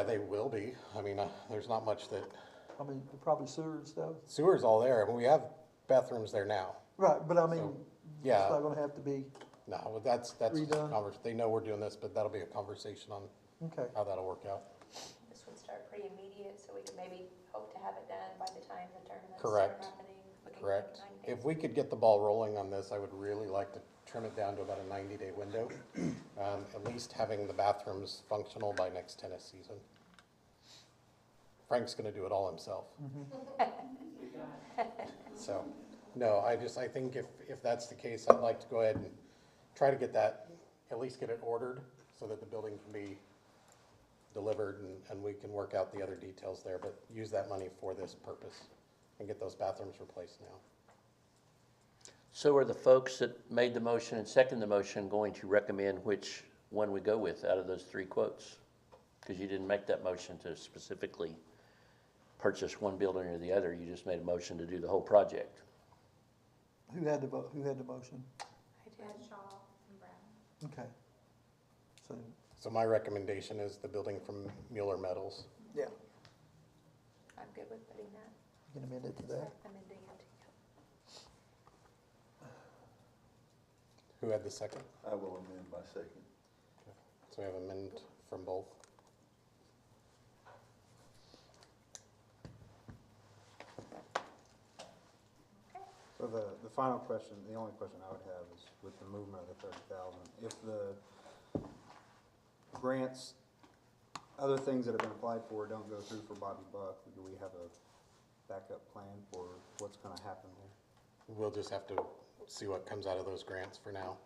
They will be. I mean, there's not much that. I mean, probably sewer and stuff? Sewer's all there. I mean, we have bathrooms there now. Right, but I mean, So, it's yeah. not gonna have to be, No, well, that's Redone. they know we're doing this, but that'll be a conversation on okay. how that'll work out. This would start pretty immediate, so we could maybe hope to have it done by the time the tournaments Correct. start happening. looking Correct. like 9 days. If we could get the ball rolling on this, I would really like to trim it down to about a 90-day window. At least having the bathrooms functional by next tennis season. Frank's gonna do it all himself. So, no, I think if that's the case, I'd like to go ahead and try to get that, at least get it ordered so that the building can be delivered and we can work out the other details there, but use that money for this purpose and get those bathrooms replaced now. So are the folks that made the motion and seconded the motion going to recommend which one we go with out of those 3 quotes? Because you didn't make that motion to specifically purchase one building or the other, you just made a motion to do the whole project. Who had the vote, who had the motion? I did Shaw and Brown. Okay. So, So my recommendation is the building from Mueller Metals. yeah, I'm good with putting that. you can amend it to that. Amending it. Who had the second? I will amend my second. So we have amendment from both. So the final question, the only question I would have is with the movement of the 30,000, if the grants, other things that have been applied for don't go through for Bobby Buck, do we have a backup plan for what's gonna happen there? We'll just have to see what comes out of those grants for now.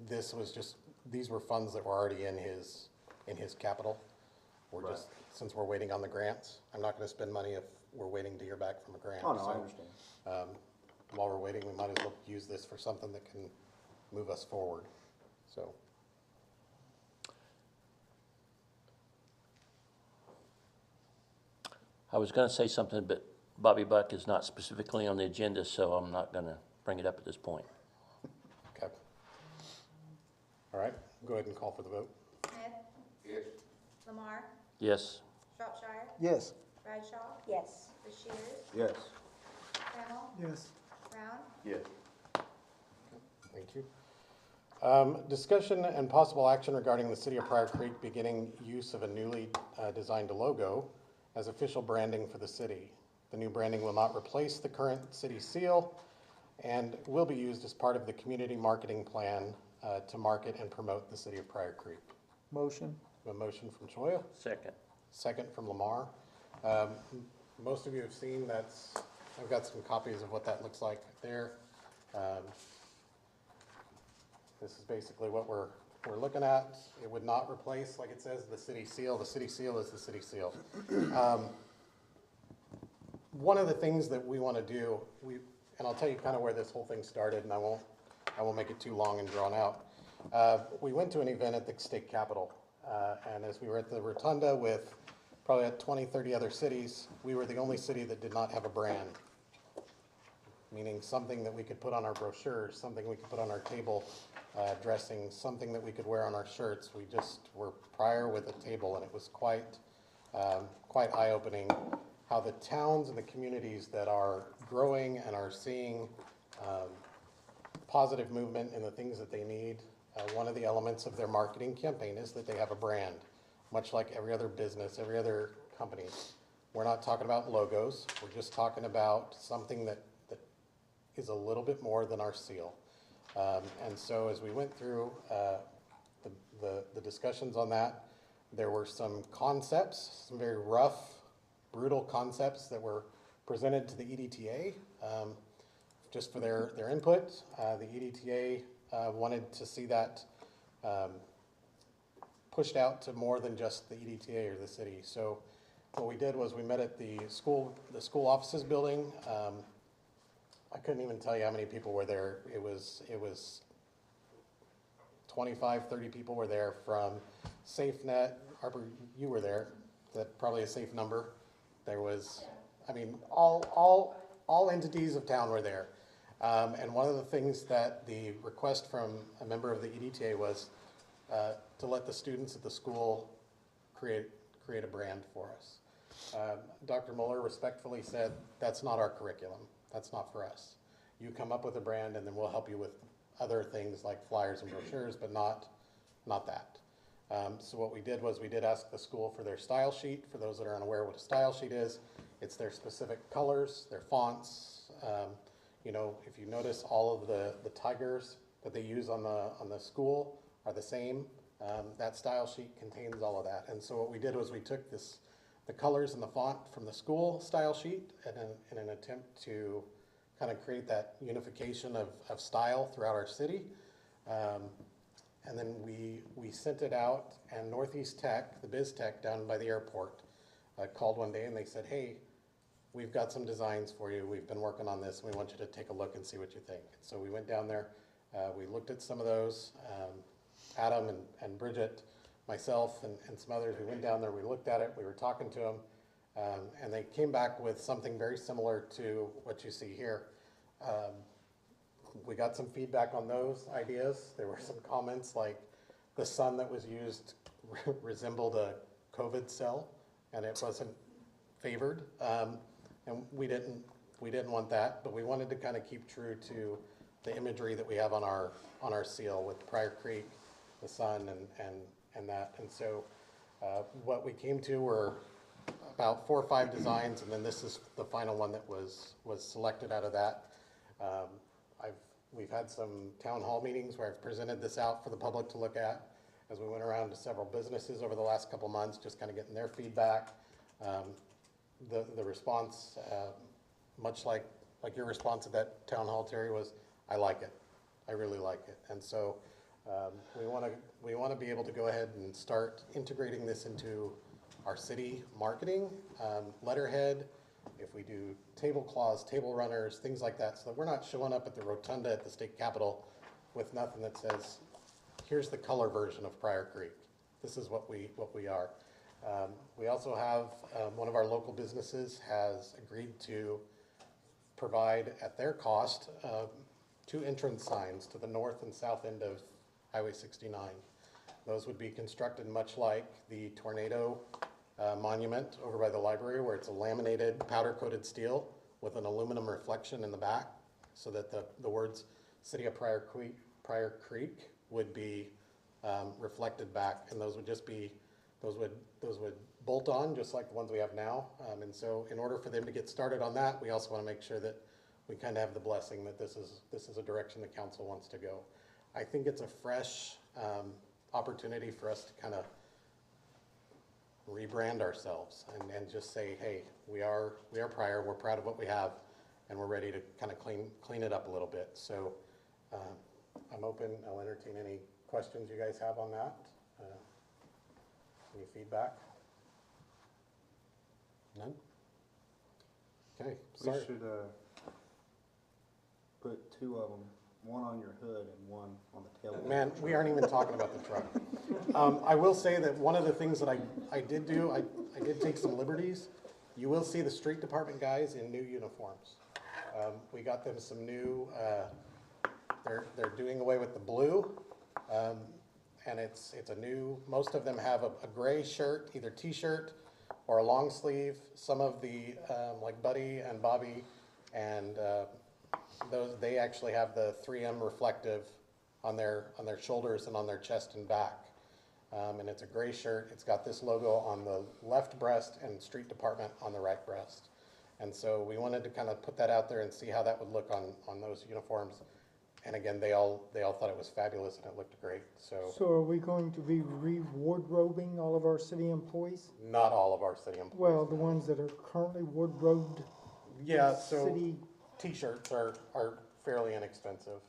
this was just, these were funds that were already in his capital. We're Right. just, since we're waiting on the grants, I'm not gonna spend money if we're waiting to hear back from a grant. Oh, no, I So, understand. while we're waiting, we might as well use this for something that can move us forward, so. I was gonna say something, but Bobby Buck is not specifically on the agenda, so I'm not gonna bring it up at this point. Okay. All right, go ahead and call for the vote. Smith, Yes. Lamar, Yes. Shropshire, Yes. Bradshaw, Yes. Rushiers, Yes. Trammell, Yes. Brown, Yes. Thank you. Discussion and possible action regarding the City of Pryor Creek beginning use of a newly designed logo as official branding for the city. The new branding will not replace the current city seal and will be used as part of the community marketing plan to market and promote the City of Pryor Creek. Motion. A motion from Choya, Second. second from Lamar. Most of you have seen that's, I've got some copies of what that looks like there. This is basically what we're looking at. It would not replace, like it says, the city seal. The city seal is the city seal. One of the things that we want to do, and I'll tell you kind of where this whole thing started, and I won't make it too long and drawn out. We went to an event at the state capitol, and as we were at the rotunda with probably at 20, 30 other cities, we were the only city that did not have a brand. Meaning something that we could put on our brochures, something we could put on our table dressing, something that we could wear on our shirts. We just were Pryor with a table, and it was quite eye-opening how the towns and the communities that are growing and are seeing positive movement in the things that they need. One of the elements of their marketing campaign is that they have a brand, much like every other business, every other company. We're not talking about logos. We're just talking about something that is a little bit more than our seal. And so as we went through the discussions on that, there were some concepts, some very rough, brutal concepts that were presented to the EDTA just for their input. The EDTA wanted to see that pushed out to more than just the EDTA or the city. So what we did was we met at the school offices building. I couldn't even tell you how many people were there. It was 25, 30 people were there from SafeNet. Harper, you were there. That's probably a safe number. There was, I mean, all entities of town were there. And one of the things that the request from a member of the EDTA was to let the students at the school create a brand for us. Dr. Mueller respectfully said, that's not our curriculum. That's not for us. You come up with a brand and then we'll help you with other things like flyers and brochures, but not that. So what we did was we did ask the school for their style sheet. For those that are unaware what a style sheet is, it's their specific colors, their fonts. You know, if you notice, all of the tigers that they use on the school are the same. That style sheet contains all of that. And so what we did was we took the colors and the font from the school style sheet in an attempt to kind of create that unification of style throughout our city. And then we sent it out, and Northeast Tech, the Biz Tech down by the airport, called one day and they said, hey, we've got some designs for you. We've been working on this and we want you to take a look and see what you think. So we went down there, we looked at some of those. Adam and Bridget, myself and some others, we went down there, we looked at it, we were talking to them, and they came back with something very similar to what you see here. We got some feedback on those ideas. There were some comments like the sun that was used resembled a COVID cell, and it wasn't favored. And we didn't want that, but we wanted to kind of keep true to the imagery that we have on our seal with Pryor Creek, the sun, and that. And so what we came to were about 4 or 5 designs, and then this is the final one that was selected out of that. We've had some town hall meetings where I've presented this out for the public to look at as we went around to several businesses over the last couple months, just kind of getting their feedback. The response, much like your response at that town hall, Terry, was, I like it. I really like it. And so We want to be able to go ahead and start integrating this into our city marketing, letterhead, if we do tablecloths, table runners, things like that, so that we're not showing up at the rotunda at the state capitol with nothing that says, here's the color version of Pryor Creek. This is what we are. We also have, one of our local businesses has agreed to provide at their cost, 2 entrance signs to the north and south end of Highway 69. Those would be constructed much like the tornado monument over by the library, where it's a laminated powder-coated steel with an aluminum reflection in the back, so that the words City of Pryor Creek would be reflected back, and those would just be, those would bolt on just like the ones we have now. And so in order for them to get started on that, we also want to make sure that we kind of have the blessing that this is a direction the council wants to go. I think it's a fresh opportunity for us to kind of rebrand ourselves and just say, hey, we are Pryor, we're proud of what we have, and we're ready to kind of clean it up a little bit. So I'm open, I'll entertain any questions you guys have on that. Any feedback? None? Okay, sorry. We should, put 2 of them, one on your hood and one on the tailgate. Man, we aren't even talking about the truck. I will say that one of the things that I did do, I did take some liberties. You will see the street department guys in new uniforms. We got them some new, they're doing away with the blue. And it's a new, most of them have a gray shirt, either t-shirt or a long sleeve. Some of the, like Buddy and Bobby and they actually have the 3M reflective on their shoulders and on their chest and back. And it's a gray shirt. It's got this logo on the left breast and street department on the right breast. And so we wanted to kind of put that out there and see how that would look on those uniforms. And again, they all thought it was fabulous and it looked great. So are we going to be re-wardrobing all of our city employees? not all of our city employees. Well, the ones that are currently wardrobed. Yeah, so City. T-shirts are fairly inexpensive.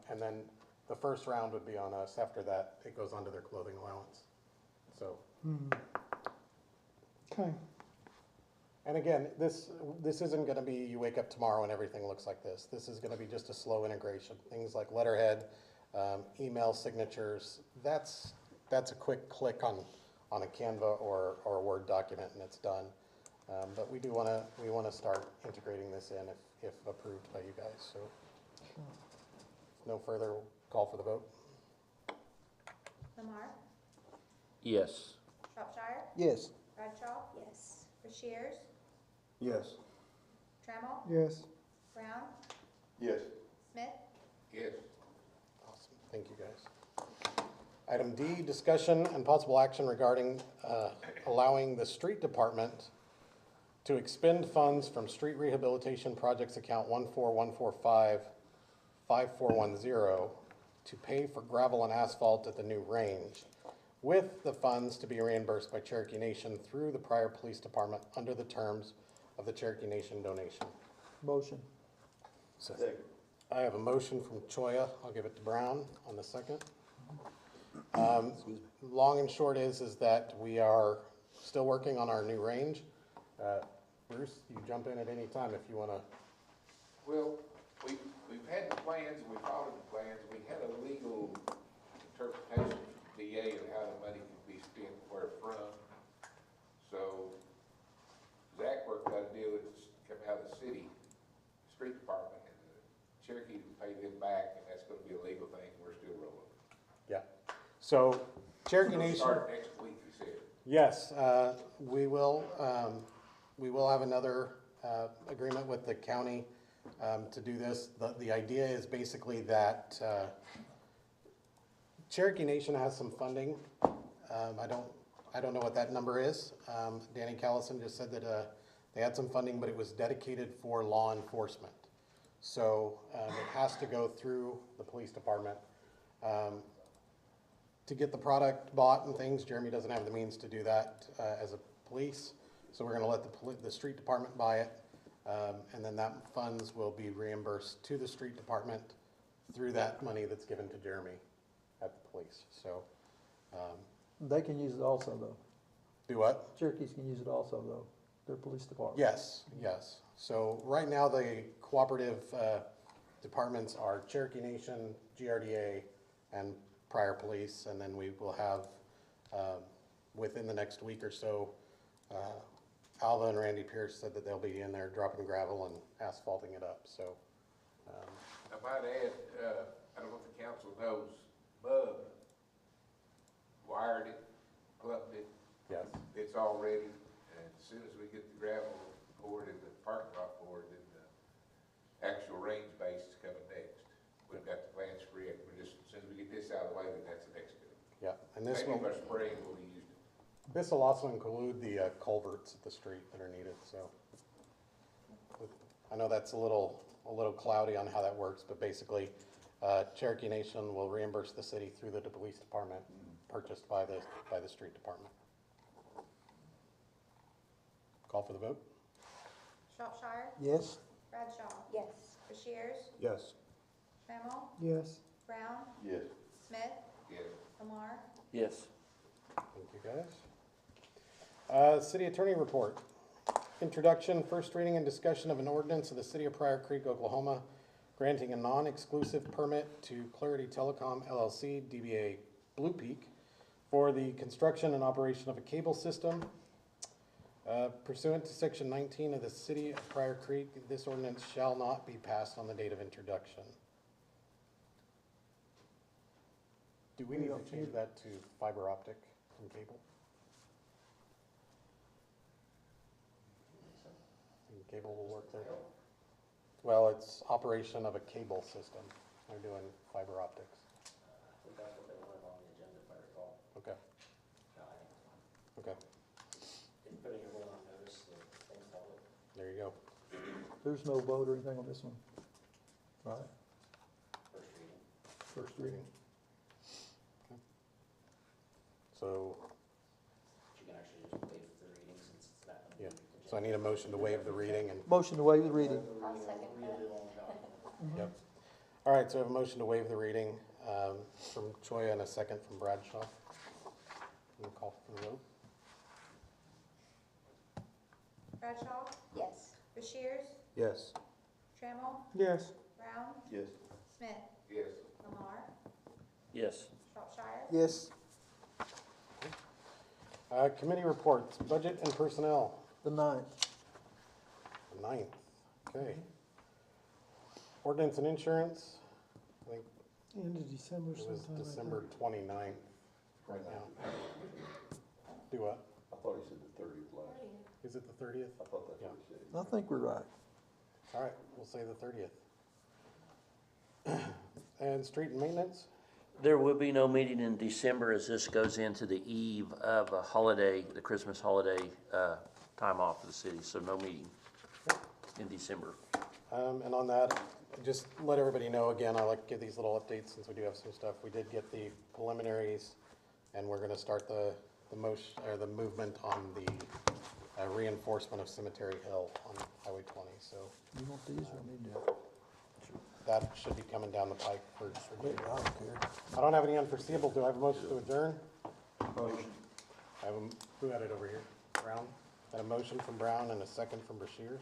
And then the first round would be on us. After that, it goes onto their clothing allowance. So. Okay. And again, this isn't going to be you wake up tomorrow and everything looks like this. This is going to be just a slow integration. Things like letterhead, email signatures. That's a quick click on a Canva or a Word document and it's done. But we want to start integrating this in if approved by you guys. So no further call for the vote. Lamar, Yes. Shropshire, Yes. Bradshaw, Yes. Rushiers, Yes. Trammell, Yes. Brown, Yes. Smith, Yes. Awesome, thank you guys. Item D, discussion and possible action regarding allowing the street department to expend funds from street rehabilitation projects account 141455410 to pay for gravel and asphalt at the new range, with the funds to be reimbursed by Cherokee Nation through the Pryor Police Department under the terms of the Cherokee Nation donation. Motion. Second. I have a motion from Choya. I'll give it to Brown on the second. Long and short is that we are still working on our new range. Bruce, you jump in at any time if you want to. Well, we've had the plans, we followed the plans, we had a legal interpretation from DA of how the money could be spent, where from. So Zach worked out a deal that's come out of the city, street department, and the Cherokee will pay them back, and that's gonna be a legal thing, we're still rolling. Yeah. So Cherokee It'll Nation. start next week, you said. Yes, we will have another agreement with the county to do this. The idea is basically that Cherokee Nation has some funding. I don't know what that number is. Danny Callison just said that they had some funding, but it was dedicated for law enforcement. So it has to go through the police department. To get the product bought and things, Jeremy doesn't have the means to do that as a police. So we're going to let the street department buy it. And then that funds will be reimbursed to the street department through that money that's given to Jeremy. at the police. So, They can use it also, though. do what? Cherokees can use it also, though, their police department. Yes, yes. So right now, the cooperative departments are Cherokee Nation, GRDA, and Pryor Police, and then we will have, within the next week or so, Alva and Randy Pierce said that they'll be in there dropping gravel and asphalting it up, so. I might add, I don't know if the council knows, Bub wired it, plugged it. Yes. It's all ready, and as soon as we get the gravel poured and the parking lot poured, then the actual range base is coming next. We've got the plans for it, we're just, as soon as we get this out of the way, then that's the next bill. Yeah, and this Maybe will, by spring we'll be used to. this will also include the culverts at the street that are needed, so. I know that's a little cloudy on how that works, but basically, Cherokee Nation will reimburse the city through the police department, purchased by the street department. Call for the vote? Shropshire, Yes? Bradshaw, Yes. Rushiers, Yes. Trammell, Yes. Brown, Yes. Smith, Yes. Lamar. Yes. Thank you, guys. City Attorney Report. Introduction, first reading and discussion of an ordinance of the City of Pryor Creek, Oklahoma, granting a non-exclusive permit to Clarity Telecom LLC, DBA Blue Peak, for the construction and operation of a cable system. Pursuant to Section 19 of the City of Pryor Creek, this ordinance shall not be passed on the date of introduction. Do we need to change that to fiber optic and cable? And cable will work there? Well, it's operation of a cable system. They're doing fiber optics. I think that's what they wanted on the agenda, if I recall. Okay, okay, In putting everyone on notice, the things public. there you go. There's no vote or anything on this one, right? First reading. First reading. So, But you can actually just waive the reading since it's not. yeah, so I need a motion to waive the reading and, Motion to waive the reading. I'll second that. yep. All right, so I have a motion to waive the reading, from Choya and a second from Bradshaw. We'll call for the vote. Bradshaw, Yes. Rushiers, Yes. Trammell, Yes. Brown, Yes. Smith, Yes. Lamar, Yes. Shropshire. Yes. Committee reports, budget and personnel, The 9th. the 9th, okay. Ordinance and insurance, I think End of December it was sometime. I think. December 29th right now. Do what? I thought he said the 30th last. Is it the 30th? I thought that's what he said. I think we're right. All right, we'll say the 30th. And street and maintenance? There will be no meeting in December as this goes into the eve of a holiday, the Christmas holiday, time off for the city, so no meeting in December. And on that, just let everybody know again, I like to give these little updates since we do have some stuff. We did get the preliminaries, and we're gonna start the movement on the reinforcement of Cemetery Hill on Highway 20, so You want these or need to? that should be coming down the pike for I don't care. I don't have any unforeseeable. Do I have a motion to adjourn? Motion. I have a, who had it over here? Brown? Got a motion from Brown and a second from Brashears.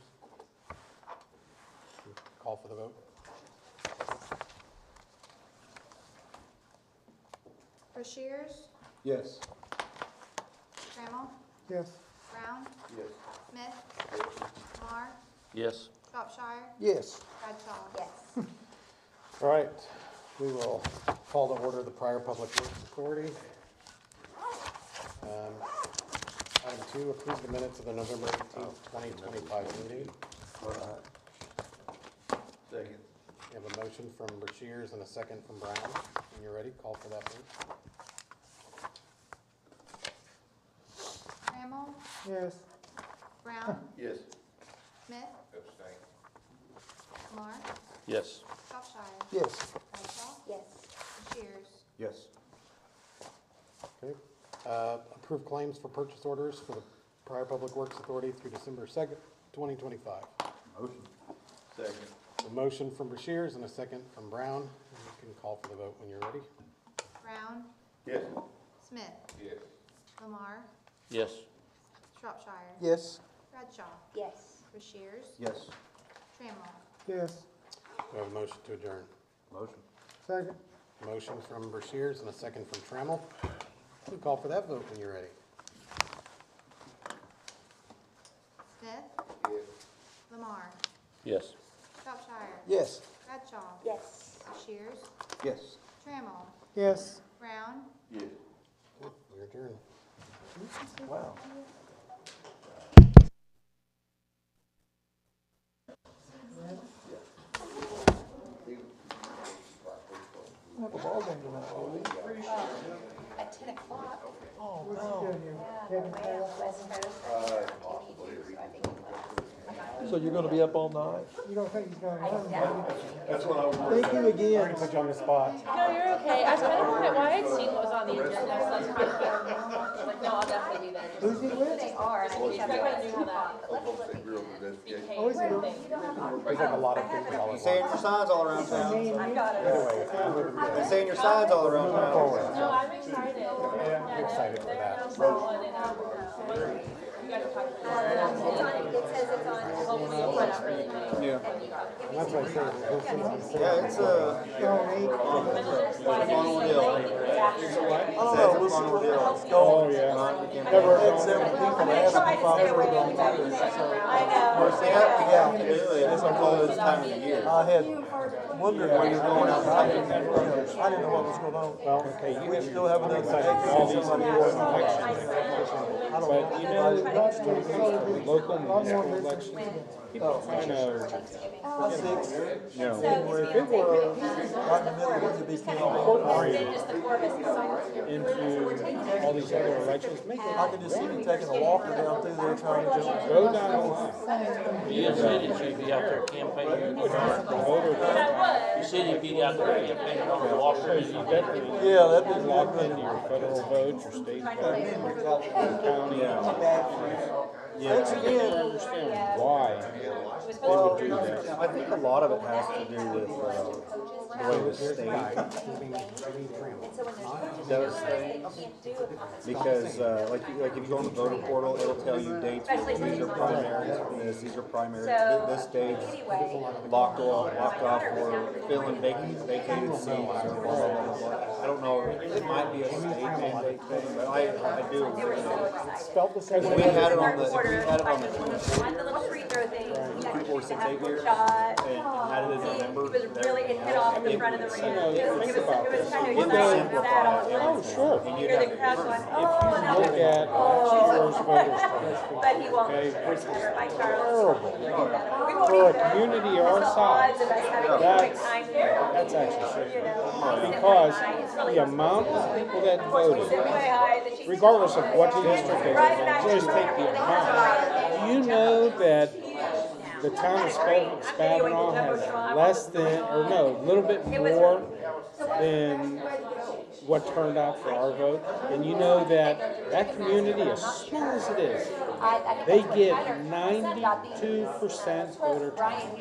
Call for the vote. Rushiers, Yes. Trammell, Yes. Brown, Yes. Smith, Lamar, Yes? Shropshire, Yes. Bradshaw. Yes. All right, we will call to order the Pryor Public Works Authority. Item 2, approve the minutes of the November 18th, 2025 meeting. Second. We have a motion from Brashears and a second from Brown. When you're ready, call for that vote. Trammell, Yes. Brown, Yes. Smith, Abstain. Lamar, Yes. Shropshire, Yes. Bradshaw, Yes. Rushiers. Yes. Okay. Approve claims for purchase orders for the Pryor Public Works Authority through December 2nd, 2025. Motion. Second. A motion from Brashears and a second from Brown. You can call for the vote when you're ready. Brown, Yes. Smith, Yes. Lamar, Yes. Shropshire, Yes. Bradshaw, Yes. Rushiers, Yes. Trammell. Yes. We have a motion to adjourn. Motion. Second. Motion from Brashears and a second from Trammell. We call for that vote when you're ready. Smith, Yes. Lamar, Yes. Shropshire, Yes. Bradshaw, Yes. Rushiers, Yes. Trammell, Yes. Brown, Yes. We're adjourned. Wow. We have a ball game tonight, don't we? At 10 o'clock. Oh, What's he no. doing here? Having chaos? West Coast. So I think So you're gonna be up all night? You don't think he's gonna come? That's what I was. Thank you again. Put you on the spot. No, you're okay. I was kind of wondering why I'd seen what was on the agenda, so that's kind of like, no, I'll definitely be there. Who's he with? they are, and I think I kind of knew how that became Oh, is he? There's like a lot of things all at Saying once. your signs all around town. I've got it. Anyway, I'm moving Been forward. saying your signs all around Moving town. forward. No, I'm excited. Yeah, I'm excited for that. You guys are talking It says it's on. Yeah. And that's why I say, this is- Yeah, it's a fun ordeal. Oh, no, we'll see what it's going. Never had several people ask me if I was going to do this, so. We have to do it, it's all this time of the year. I had wondered where you're going out. I didn't know what was going on. Well, okay, We still have another vacancy. I don't know. But you know, Local municipal elections, people kind of, Six. you know, January, February, right in the middle of when you became important into all these other elections. I could just see you taking a walker down through there trying to just go down the line. You said that you'd be out there campaigning. You said you'd be out there campaigning on the walker. Yeah, that'd be Locked into your federal votes, your state votes, county. Thanks again. I understand why they would do that. I think a lot of it has to do with, the way the state does things. Because, like if you go on the voter portal, it'll tell you dates, where these are primaries, these are primaries, this date's locked off for filling vacated seats, or blah, blah, blah, blah. I don't know, it might be a state mandate thing, but I do agree. spelled the same If way. we had it on the, The little free throw thing. people since 8 years, Shot. and had it in November. It was really, it hit off the front of the ring. It was kind of It exciting. simplified Oh, everything. sure. And you'd Hear have the to crowd prove going, it. oh, Look at first voters card. but he won't. Okay, Like Charles. terrible. We won't For a either. community our The size, odds of us having a quick that's, time here. that's actually sick. You know. Because the amount of people that voted, Way high that she. regardless of what district they live in, just take the amount. Do you know that the town of Spavinaw has less than, or no, a little bit more than what turned out for our vote? And you know that that community, as small as it is, they get 92% voter turnout.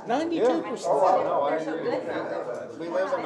92%. No, I agree. We live in a